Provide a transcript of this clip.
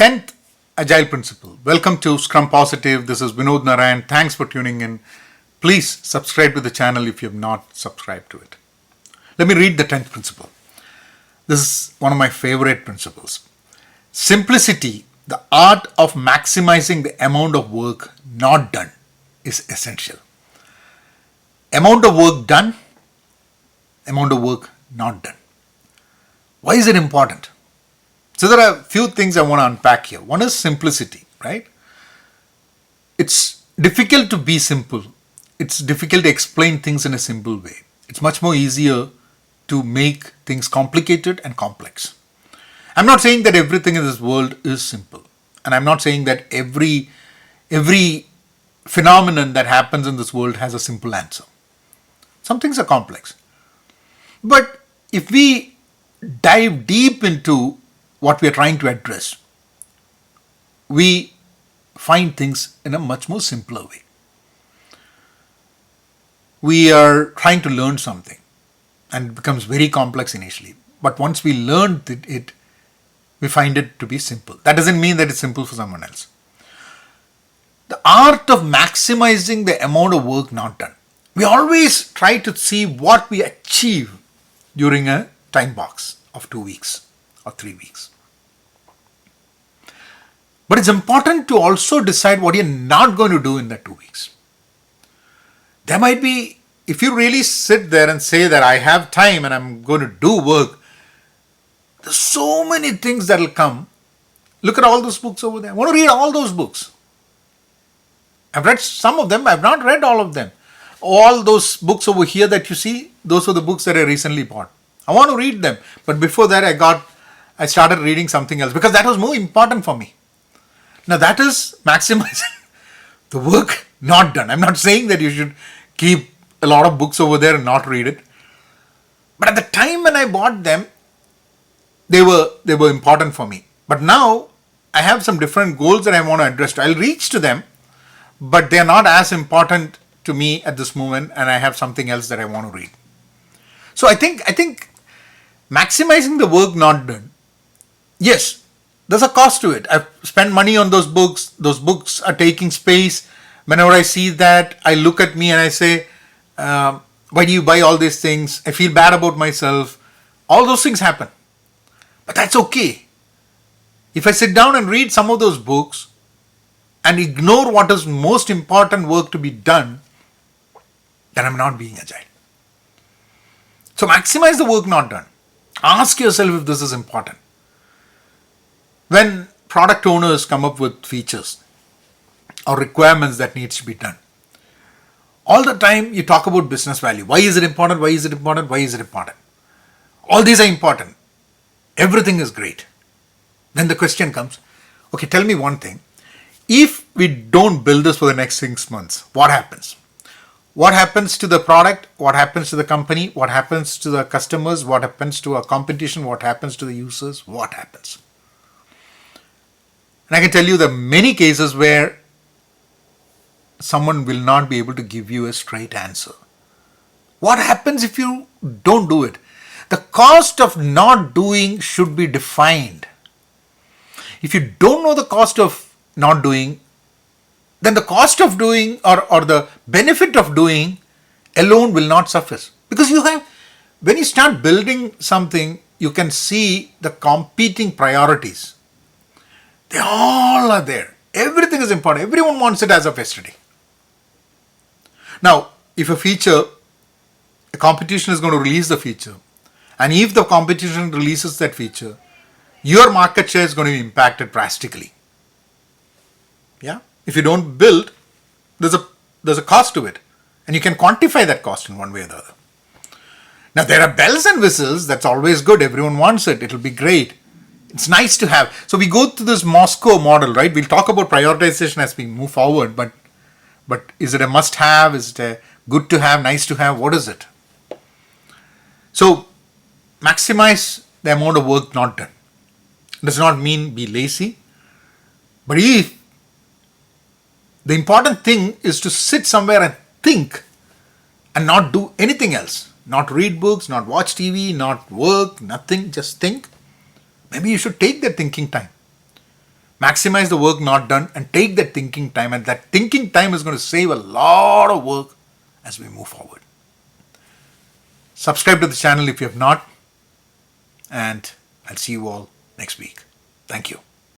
10th Agile Principle. Welcome to Scrum Positive. This is Vinod Narayan. Thanks for tuning in. Please subscribe to the channel if you have not subscribed to it. Let me read the 10th principle. This is one of my favorite principles. Simplicity, the art of maximizing the amount of work not done, is essential. Amount of work done, amount of work not done. Why is it important? So there are a few things I want to unpack here. One is simplicity, right? It's difficult to be simple. It's difficult to explain things in a simple way. It's much more easier to make things complicated and complex. I'm not saying that everything in this world is simple. And I'm not saying that every phenomenon that happens in this world has a simple answer. Some things are complex. But if we dive deep into what we are trying to address, we find things in a much more simpler way. We are trying to learn something and it becomes very complex initially. But once we learn it, we find it to be simple. That doesn't mean that it's simple for someone else. The art of maximizing the amount of work not done. We always try to see what we achieve during a time box of 2 weeks or 3 weeks. But it's important to also decide what you're not going to do in that 2 weeks. There might be, if you really sit there and say that I have time and I'm going to do work, there's so many things that will come. Look at all those books over there. I want to read all those books. I've read some of them, I've not read all of them. All those books over here that you see, those are the books that I recently bought. I want to read them. But before that I started reading something else because that was more important for me. Now that is maximizing the work not done. I'm not saying that you should keep a lot of books over there and not read it. But at the time when I bought them, they were important for me. But now I have some different goals that I want to address. I'll reach to them, but they are not as important to me at this moment, and I have something else that I want to read. So I think maximizing the work not done, yes, there's a cost to it. I've spent money on those books. Those books are taking space. Whenever I see that, I look at me and I say, why do you buy all these things? I feel bad about myself. All those things happen. But that's okay. If I sit down and read some of those books and ignore what is most important work to be done, then I'm not being agile. So maximize the work not done. Ask yourself if this is important. When product owners come up with features or requirements that needs to be done, all the time you talk about business value. Why is it important? Why is it important? Why is it important? All these are important. Everything is great. Then the question comes, okay, tell me one thing. If we don't build this for the next 6 months, what happens? What happens to the product? What happens to the company? What happens to the customers? What happens to our competition? What happens to the users? What happens? And I can tell you there are many cases where someone will not be able to give you a straight answer. What happens if you don't do it? The cost of not doing should be defined. If you don't know the cost of not doing, then the cost of doing or the benefit of doing alone will not suffice. Because when you start building something, you can see the competing priorities. They all are there. Everything is important. Everyone wants it as of yesterday. Now, if a competition is going to release the feature, and if the competition releases that feature, your market share is going to be impacted drastically. Yeah? If you don't build, there's a cost to it. And you can quantify that cost in one way or the other. Now, there are bells and whistles. That's always good. Everyone wants it. It'll be great. It's nice to have. So we go to this Moscow model, right? We'll talk about prioritization as we move forward, but is it a must-have? Is it a good to have, nice to have? What is it? So maximize the amount of work not done. Does not mean be lazy, but if the important thing is to sit somewhere and think and not do anything else. Not read books, not watch TV, not work, nothing, just think. Maybe you should take that thinking time. maximize the work not done, and take that thinking time. And that thinking time is going to save a lot of work as we move forward. Subscribe to the channel if you have not, and I'll see you all next week. Thank you.